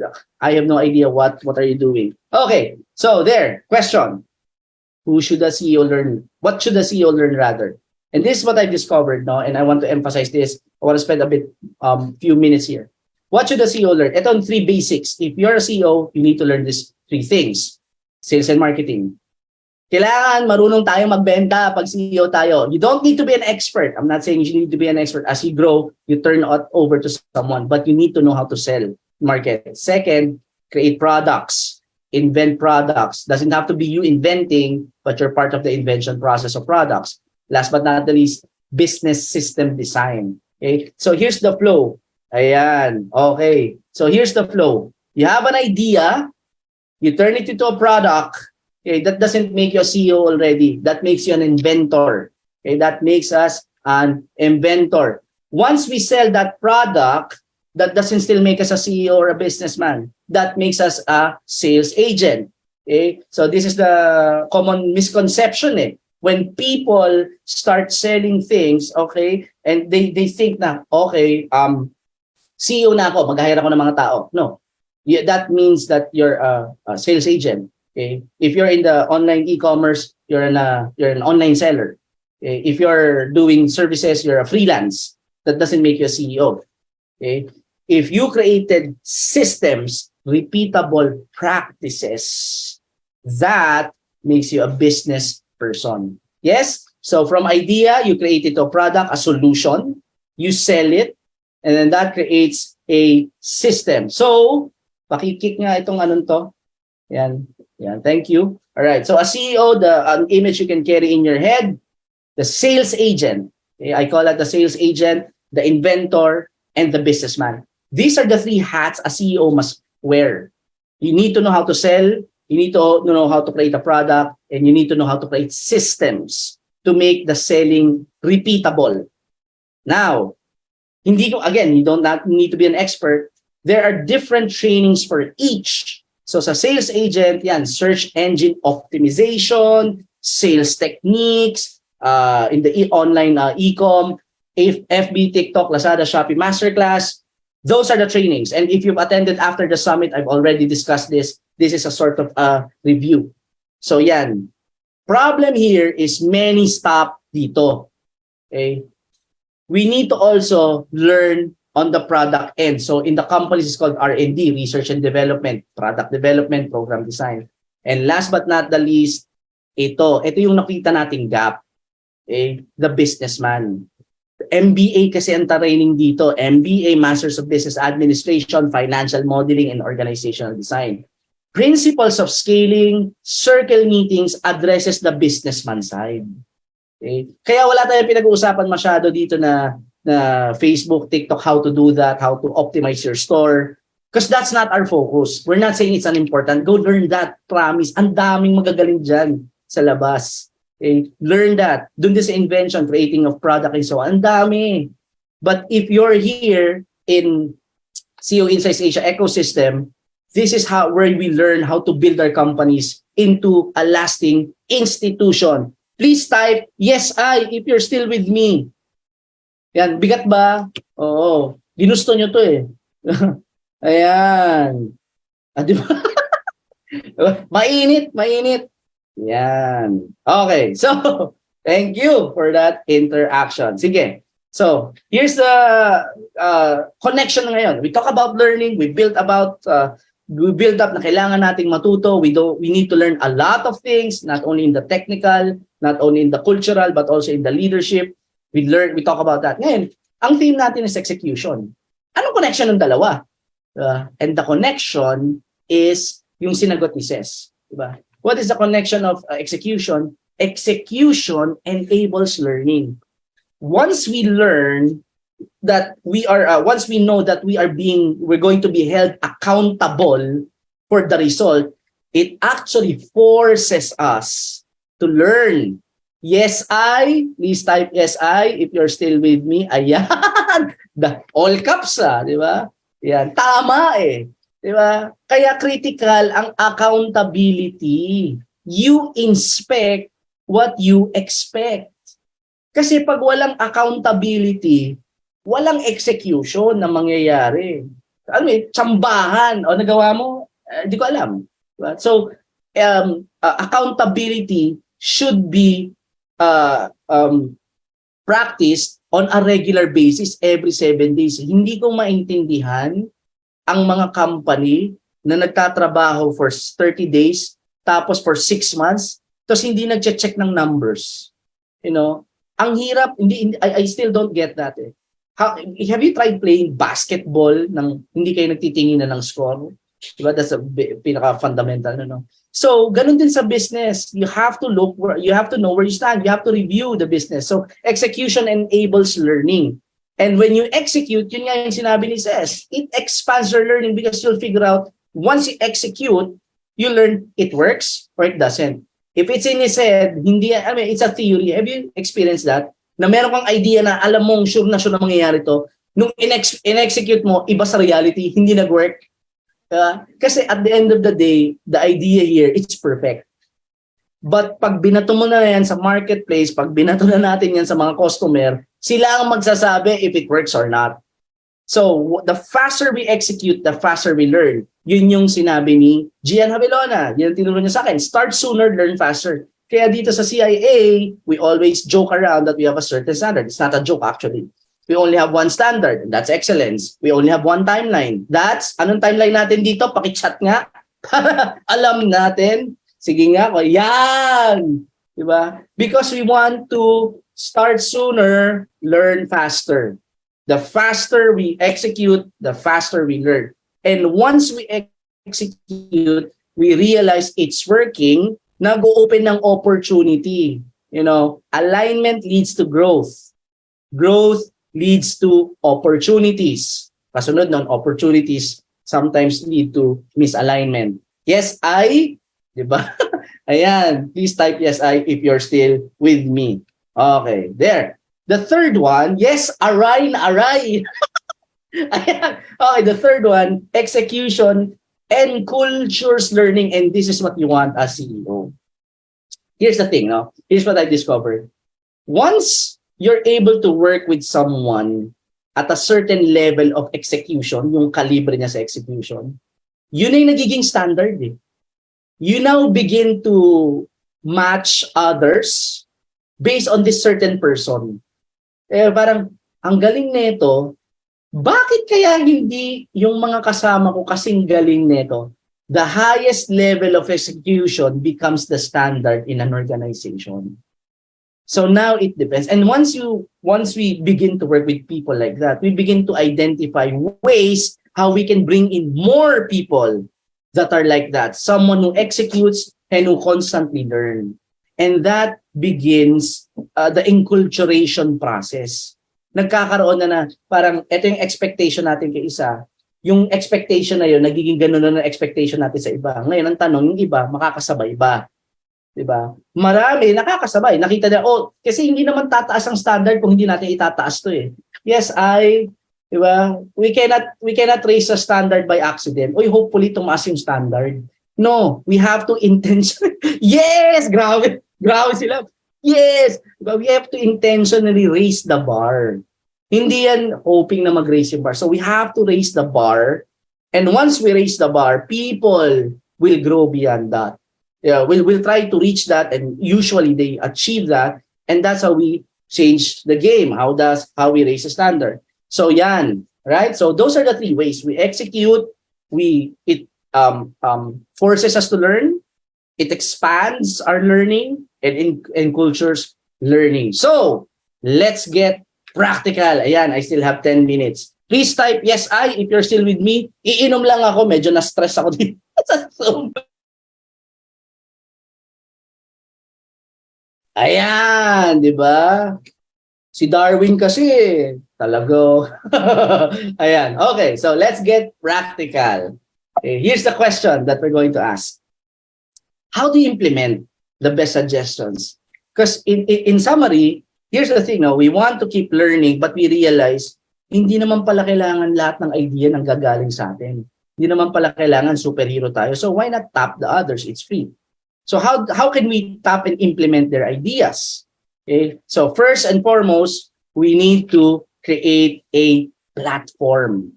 S2: I have no idea what are you doing. Okay, so there, question. Who should the CEO learn? What should the CEO learn rather? And this is what I discovered, no? And I want to emphasize this. I want to spend a few minutes here. What should the CEO learn? Ito ang 3 basics. If you're a CEO, you need to learn these 3 things. Sales and marketing. Kailangan marunong tayo magbenta pag CEO tayo. You don't need to be an expert. I'm not saying you need to be an expert. As you grow, you turn it over to someone, but you need to know how to sell, market. Second, create products. Invent products. Doesn't have to be you inventing, but you're part of the invention process of products. Last but not the least, business system design. Okay? So here's the flow. Ayan. Okay. So here's the flow. You have an idea, you turn it into a product. Okay, that doesn't make you a CEO already. That makes you an inventor. Okay, that makes us an inventor. Once we sell that product, that doesn't still make us a CEO or a businessman. That makes us a sales agent. Okay, so this is the common misconception. When people start selling things, okay, and they think na, okay, CEO na ako, mag-hire ako ng mga tao. No. That means that you're a sales agent. Okay? If you're in the online e-commerce, you're an online seller. Okay? If you're doing services, you're a freelance. That doesn't make you a CEO. Okay? If you created systems, repeatable practices, that makes you a business person. Yes? So from idea, you create it a product, a solution, you sell it, and then that creates a system. So, pakikik nga itong anong to. Yan. Yan. Thank you. All right. So, a CEO, the image you can carry in your head, the sales agent. Okay? I call it the sales agent, the inventor, and the businessman. These are the 3 hats a CEO must wear. You need to know how to sell, you need to know how to create a product, and you need to know how to create systems to make the selling repeatable. Now, you don't need to be an expert. There are different trainings for each. So sa sales agent, yan, search engine optimization, sales techniques, in the online e-com, FB, TikTok, Lazada, Shopee, Masterclass. Those are the trainings. And if you've attended after the summit, I've already discussed this. This is a sort of review. So yan. Problem here is many stop dito. Okay? We need to also learn on the product end. So in the companies, it's called R&D, research and development, product development, program design. And last but not the least, ito yung nakita nating gap. Okay? The businessman. MBA kasi ang training dito. MBA, Masters of Business Administration, Financial Modeling, and Organizational Design. Principles of Scaling, Circle Meetings addresses the businessman side. Okay? Kaya wala tayong pinag-uusapan masyado dito na Facebook, TikTok, how to do that, how to optimize your store. Because that's not our focus. We're not saying it's unimportant. Go learn that, promise. Ang daming magagaling dyan sa labas. Okay? Learn that. Doon din sa invention, creating of product and so on. Ang dami. But if you're here in CEOInsight Asia ecosystem, this is where we learn how to build our companies into a lasting institution. Please type, yes, if you're still with me. Yan, bigat ba? Oo. Ginusto nyo to eh. Ayan. Di ba? Mainit. Yan. Okay, so, thank you for that interaction. Sige. So, here's the connection ngayon. We talk about learning, we build up na kailangan nating matuto. We need to learn a lot of things, not only in the technical, not only in the cultural, but also in the leadership. We talk about that. Ngayon, ang theme natin is execution. Anong connection ng dalawa? And the connection is yung sinagot ni Ces. Diba? What is the connection of execution? Execution enables learning. Once we learn that once we know that we're going to be held accountable for the result, it actually forces us to learn. Yes, I. Please type yes, I if you're still with me. Ayan. All caps di ba? Yan. Tama Di ba? Kaya critical ang accountability. You inspect what you expect. Kasi pag walang accountability, walang execution na mangyayari. Ano tsambahan. O nagawa mo? Di ko alam. Diba? So, accountability should be practiced on a regular basis every 7 days. Hindi ko maintindihan ang mga company na nagtatrabaho for 30 days tapos for 6 months tapos hindi nagche-check ng numbers. Ang hirap, I still don't get that have you tried playing basketball nang hindi kayo nagtitingin na ng score? Diba? That's a pinaka-fundamental, So, ganun din sa business. You have to you have to know where you stand. You have to review the business. So, execution enables learning. And when you execute, yun nga yung sinabi ni Ces, it expands your learning because you'll figure out, once you execute, you learn it works or it doesn't. If it's in his head, it's a theory. Have you experienced that? Na meron kang idea na alam mong sure na mangyayari to. Nung in-execute mo, iba sa reality, hindi nag-work. Kasi at the end of the day, the idea here, it's perfect. But pag binato mo na yan sa marketplace, pag binato na natin yan sa mga customer, sila ang magsasabi if it works or not. So, the faster we execute, the faster we learn. Yun yung sinabi ni Gian Havilona. Yun ang tinuro niya sa akin. Start sooner, learn faster. Kaya dito sa CIA, we always joke around that we have a certain standard. It's not a joke actually. We only have one standard, and that's excellence. We only have one timeline. Anong timeline natin dito? Pakichat nga. Alam natin. Sige nga, yan. Diba? Because we want to start sooner, learn faster. The faster we execute, the faster we learn. And once we execute, we realize it's working, nag-open ng opportunity. Alignment leads to growth. Growth leads to opportunities. Kasunod nun, opportunities sometimes lead to misalignment. Yes, I, di ba? Ayan, please type yes, I if you're still with me. Okay, there. The third one, yes, aray na aray. Ayan. Okay, the third one, execution and cultures learning, and this is what you want as CEO. Here's the thing, Here's what I discovered. Once you're able to work with someone at a certain level of execution, yung kalibre niya sa execution, yun ay nagiging standard You now begin to match others based on this certain person. Parang, ang galing nito, bakit kaya hindi yung mga kasama ko kasing galing nito? The highest level of execution becomes the standard in an organization. So now it depends. And once we begin to work with people like that, we begin to identify ways how we can bring in more people that are like that. Someone who executes and who constantly learn. And that begins the enculturation process. Nagkakaroon na parang ito yung expectation natin kay isa. Yung expectation na yun, nagiging ganun na expectation natin sa iba. Ngayon, ang tanong, yung iba, makakasabay ba? Diba? Marami, nakakasabay. Nakita na, kasi hindi naman tataas ang standard kung hindi natin itataas to Yes, diba? We cannot raise a standard by accident. Hopefully tumaas yung standard. No, we have to intentionally. Yes, grabe sila. Yes, we have to intentionally raise the bar. Hindi yan hoping na mag-raise yung bar. So we have to raise the bar. And once we raise the bar, people will grow beyond that. We'll try to reach that, and usually they achieve that. And that's how we change the game. How we raise the standard. So yan, right? So those are the three ways. We execute, it forces us to learn, it expands our learning, and cultures learning. So let's get practical. Ayan, I still have 10 minutes. Please type yes, I if you're still with me. Iinom lang ako, medyo na-stress ako dito sa Zoom. Ayan, di ba? Si Darwin kasi talaga. Ayan. Okay, so let's get practical. Okay, here's the question that we're going to ask. How do you implement the best suggestions? Because in summary, here's the thing, no? We want to keep learning, but we realize, hindi naman pala kailangan lahat ng idea ng gagaling sa atin. Hindi naman pala kailangan superhero tayo. So why not tap the others? It's free. So how can we tap and implement their ideas? Okay? So first and foremost, we need to create a platform.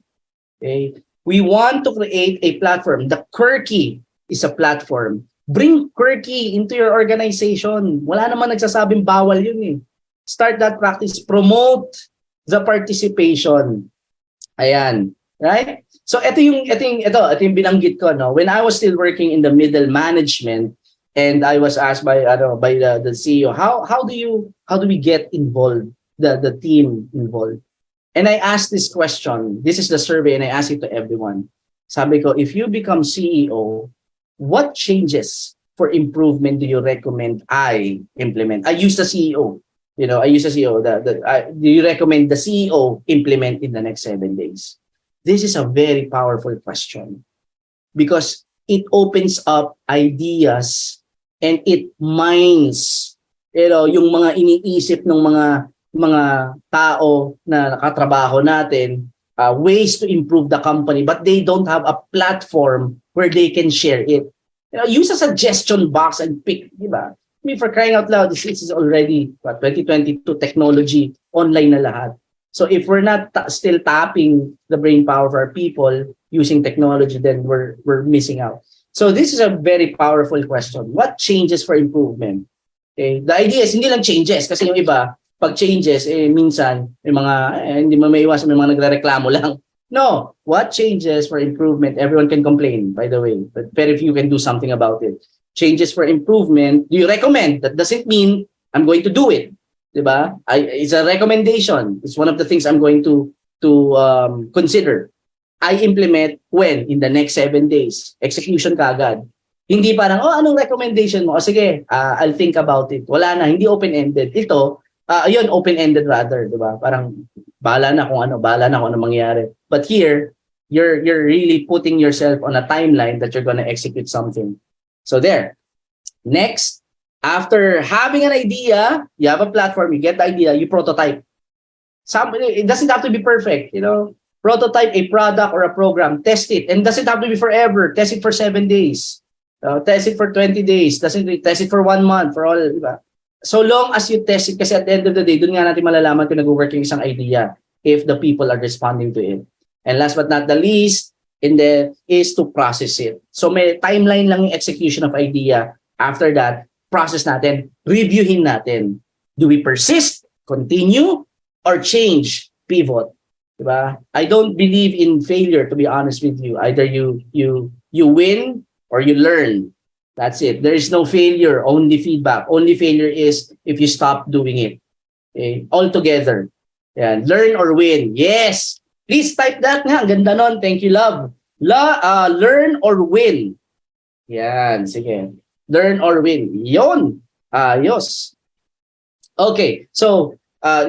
S2: Okay? We want to create a platform. The Quirky is a platform. Bring Quirky into your organization. Wala naman nagsasabing bawal yun eh. Start that practice. Promote the participation. Ayan. Right? So ito yung binanggit ko, no? When I was still working in the middle management and I was asked by the CEO, how do we get involved, the team involved? And I asked this question. This is the survey and I asked it to everyone. Sabi ko, if you become CEO, what changes for improvement do you recommend I implement? I use the CEO. I use the CEO. Do you recommend the CEO implement in the next 7 days? This is a very powerful question because it opens up ideas and it mines, yung mga iniisip ng mga tao na nakatrabaho natin, ways to improve the company, but they don't have a platform where they can share it. Use a suggestion box and pick, di ba? I mean, for crying out loud, this is already 2022 technology, online na lahat. So if we're not still tapping the brain power of our people using technology, then we're missing out. So this is a very powerful question. What changes for improvement? Okay, the idea is hindi lang changes kasi yung iba pag changes minsan may mga hindi mo maiwasan, may mga nagrereklamo lang. No, what changes for improvement? Everyone can complain, by the way, but very few can do something about it. Changes for improvement, do you recommend? That doesn't mean I'm going to do it. Diba? It's a recommendation. It's one of the things I'm going to consider. I implement when? In the next 7 days. Execution kagad. Hindi parang, anong recommendation mo? Sige, I'll think about it. Wala na, hindi open-ended. Ito, open-ended rather. Diba? Parang, bahala na kung ano mangyari. But here, you're really putting yourself on a timeline that you're gonna execute something. So there. Next, after having an idea, you have a platform, you get the idea, you prototype. It doesn't have to be perfect, Prototype a product or a program, test it, and doesn't have to be forever. Test it for 7 days, test it for 20 days, test it for 1 month, for all, diba? So long as you test it, kasi at the end of the day, dun nga natin malalaman kung nag-work yung isang idea, if the people are responding to it. And last but not the least, is to process it. So may timeline lang yung execution of idea. After that, process natin, reviewin natin. Do we persist, continue, or change, pivot? Diba? I don't believe in failure, to be honest with you. Either you win or you learn. That's it. There is no failure, only feedback. Only failure is if you stop doing it. Okay? Altogether. Yeah. Learn or win. Yes. Please type that nga. Ang ganda nun. Thank you, love. Learn or win. Yan. Sige. Learn or win. Yon. Ayos. Okay. So,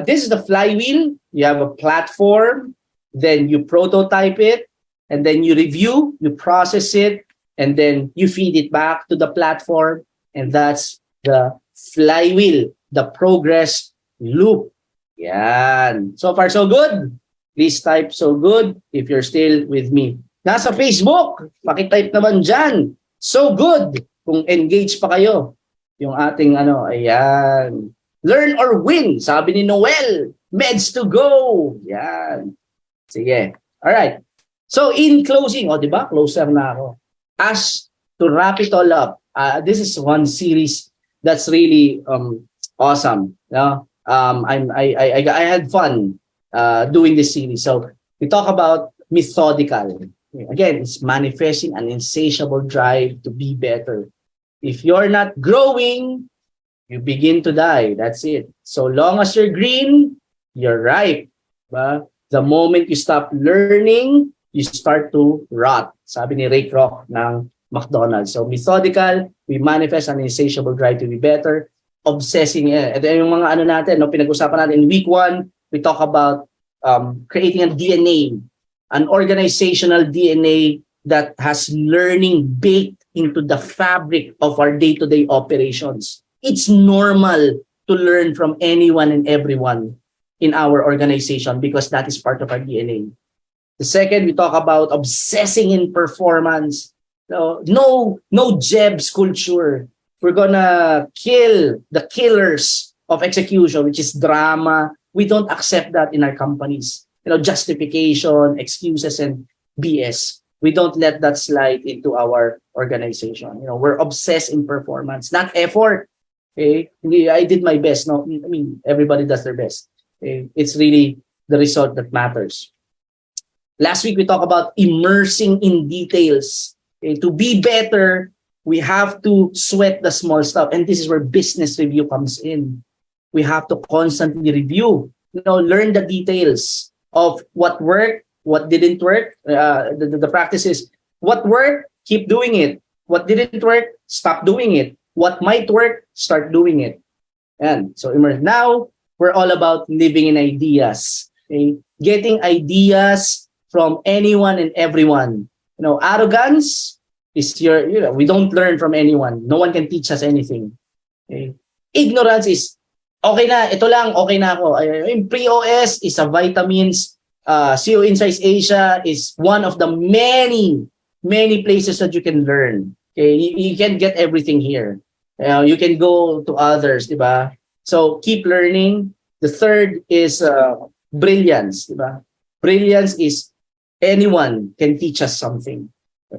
S2: this is the flywheel. You have a platform, then you prototype it, and then you review, you process it, and then you feed it back to the platform. And that's the flywheel, the progress loop. Yan. So far, so good. Please type so good if you're still with me. Nasa Facebook, pakitype naman dyan. So good. Kung engaged pa kayo. Yung ating ayan. Learn or win, sabi ni Noel. Meds to go. Yan. Sige. Alright. So in closing, di ba? Closer na ako. As to wrap it all up, this is one series that's really awesome. I had fun doing this series. So we talk about methodical. Again, it's manifesting an insatiable drive to be better. If you're not growing, you begin to die. That's it. So long as you're green, you're ripe. Diba? The moment you stop learning, you start to rot. Sabi ni Ray Kroc ng McDonald's. So methodical, we manifest an insatiable drive to be better. Obsessing. Ito yung mga natin, pinag-usapan natin in week 1, we talk about creating a DNA, an organizational DNA that has learning baked into the fabric of our day-to-day operations. it's normal to learn from anyone and everyone in our organization because that is part of our DNA. The second, we talk about obsessing in performance. No jebs culture. We're gonna kill the killers of execution, which is drama. We don't accept that in our companies. Justification, excuses, and BS. We don't let that slide into our organization. We're obsessed in performance, not effort. Okay, I did my best. No, I mean everybody does their best. Okay? It's really the result that matters. Last week we talked about immersing in details. Okay? To be better, we have to sweat the small stuff, and this is where business review comes in. We have to constantly review. Learn the details of what worked, what didn't work. The practice is what worked, keep doing it. What didn't work, stop doing it. What might work, start doing it. And so now we're all about living in ideas. Okay? Getting ideas from anyone and everyone. Arrogance is we don't learn from anyone. No one can teach us anything. Okay? Ignorance is okay na, ito lang, okay na ako. Pre-OS is a vitamins. CEOInsight Asia is one of the many places that you can learn. Okay, you can get everything here. You can go to others, diba? So keep learning. The third is brilliance, diba? Brilliance is anyone can teach us something.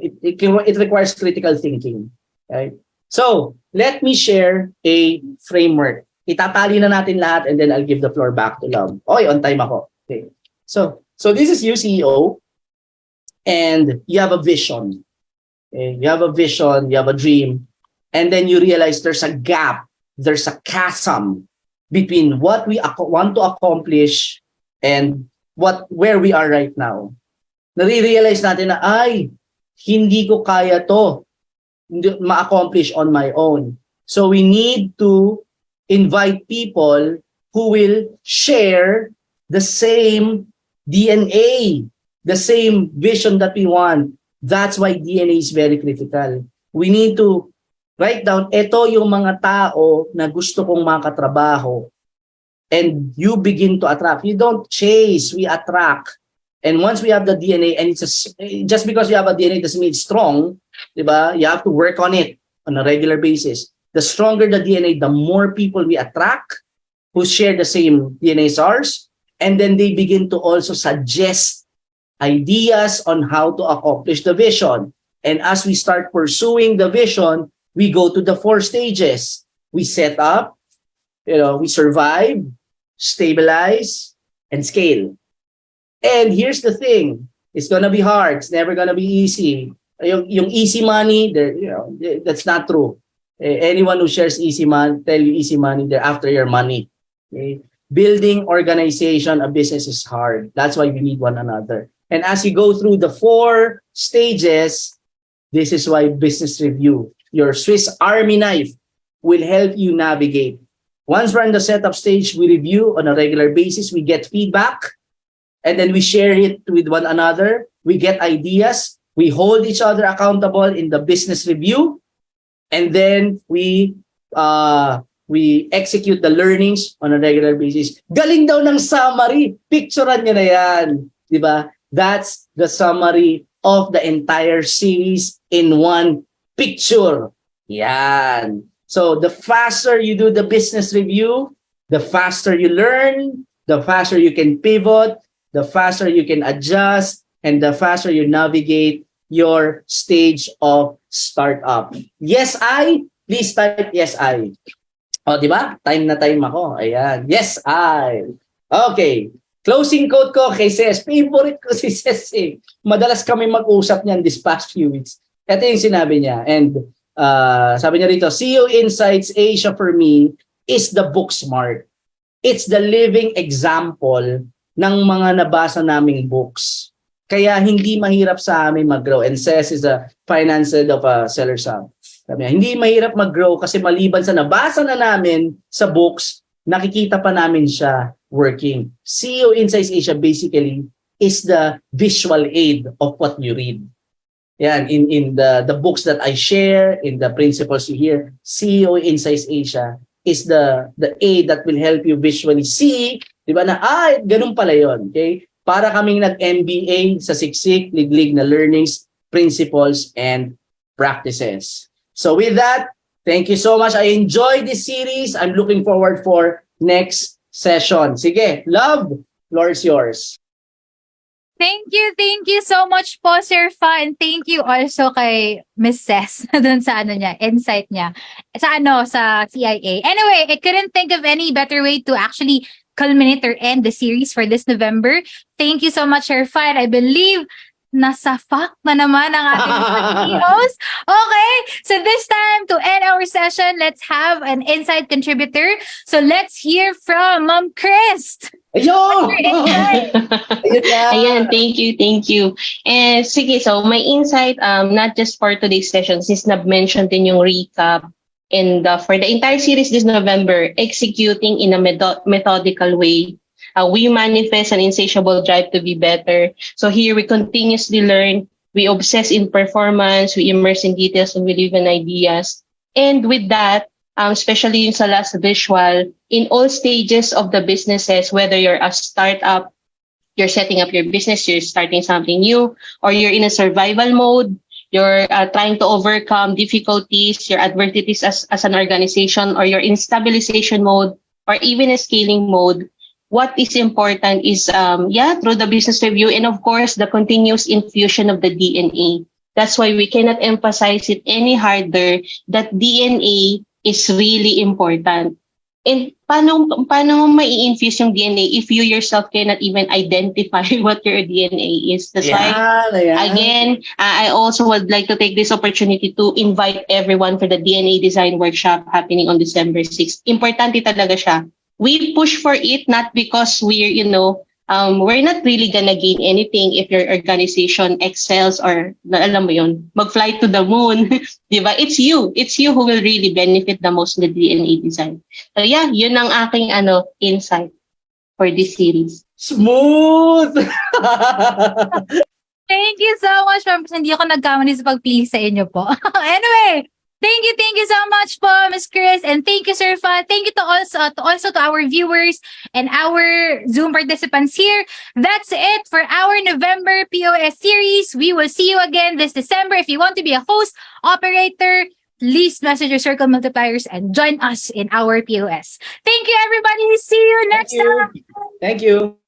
S2: It requires critical thinking. Right? So let me share a framework. Itatali na natin lahat and then I'll give the floor back to Love. Okay, on time ako. Okay. So this is you, CEO, and you have a vision. Okay? You have a vision, you have a dream, and then you realize there's a gap, there's a chasm between what we want to accomplish and where we are right now. Nare-realize natin na, hindi ko kaya to ma-accomplish on my own. So we need to invite people who will share the same DNA, the same vision that we want. That's why DNA is very critical. We need to write down, ito yung mga tao na gusto kong makatrabaho. And you begin to attract. You don't chase, we attract. And once we have the DNA, and just because you have a DNA doesn't mean it's strong, diba? You have to work on it on a regular basis. The stronger the DNA, the more people we attract who share the same DNA as ours. And then they begin to also suggest ideas on how to accomplish the vision. And as we start pursuing the vision, we go to the 4 stages. We set up, we survive, stabilize, and scale. And here's the thing. It's gonna be hard. It's never gonna be easy. Yung easy money, that's not true. Anyone who shares easy money, tell you easy money, they're after your money. Okay? Building organization, a business is hard. That's why we need one another. And as you go through the 4 stages, this is why business review, your Swiss Army knife, will help you navigate. Once we're in the setup stage, we review on a regular basis, we get feedback, and then we share it with one another. We get ideas. We hold each other accountable in the business review. And then we execute the learnings on a regular basis. Galing daw ng summary. Picturean nyo na yan. Diba? That's the summary of the entire series in one picture. Yan. So the faster you do the business review, the faster you learn, the faster you can pivot, the faster you can adjust, and the faster you navigate your stage of startup. Yes, I. Please type yes, I. O, di ba? Time na time ako. Ayan. Yes, I. Okay. Closing quote ko kay Ses. Favorite ko si Ses eh. Madalas kami mag-usap niyan this past few weeks. Ito yung sinabi niya. And sabi niya rito, CEOInsight Asia for me is the book smart. It's the living example ng mga nabasa naming books. Kaya hindi mahirap sa amin mag-grow. And Ses is a finance head of a Seller's Hub. Sabi niya, hindi mahirap mag-grow kasi maliban sa nabasa na namin sa books, nakikita pa namin siya working. CEOInsight Asia basically is the visual aid of what you read. Yan, in the books that I share, in the principles you hear, CEO Insights Asia is the A that will help you visually see, di ba, na ganun pala yun, okay? Para kaming nag-MBA sa siksik, liglig na learnings, principles, and practices. So with that, thank you so much. I enjoyed this series. I'm looking forward for next session. Sige, love, floor is yours.
S1: Thank you so much po, Sir Fa, and thank you also kay Miss Cess dun sa insight niya. Sa CIA. Anyway, I couldn't think of any better way to actually culminate or end the series for this November. Thank you so much, Sir Fa, and I believe nasa fact na naman ang ating CEOs. Okay, so this time to end our session, let's have an insight contributor. So let's hear from Ma'am Chris.
S2: Ayun!
S4: Ayan, thank you. And sige, so my insight, not just for today's session, since na-mention din yung recap, and for the entire series this November, executing in a methodical way. We manifest an insatiable drive to be better. So here we continuously learn, we obsess in performance, we immerse in details, and we live in ideas. And with that, especially yung sa last visual, in all stages of the businesses, whether you're a startup, you're setting up your business, you're starting something new, or you're in a survival mode, you're trying to overcome difficulties, your adversities as an organization, or you're in stabilization mode, or even a scaling mode, what is important is, through the business review, and of course, the continuous infusion of the DNA. That's why we cannot emphasize it any harder that DNA is really important. And paano mo mai-infuse yung DNA if you yourself cannot even identify what your DNA is? That's why, again, I also would like to take this opportunity to invite everyone for the DNA Design Workshop happening on December 6th. Importante talaga siya. We push for it not because we're not really gonna gain anything if your organization excels or, alam mo yun, mag-fly to the moon. Diba? It's you who will really benefit the most in the DNA design. So yeah, yun ang aking insight for this series.
S2: Smooth!
S1: Thank you so much, ma'am. Kasi hindi ako nagkamali sa pagpili sa inyo po. Anyway, thank you so much po, Miss Chris, and thank you, Sir Fa. Thank you to our viewers and our Zoom participants here. That's it for our November POS series. We will see you again this December. If you want to be a host, operator, please message your circle multipliers and join us in our POS. Thank you, everybody. See you next time.
S2: Thank you.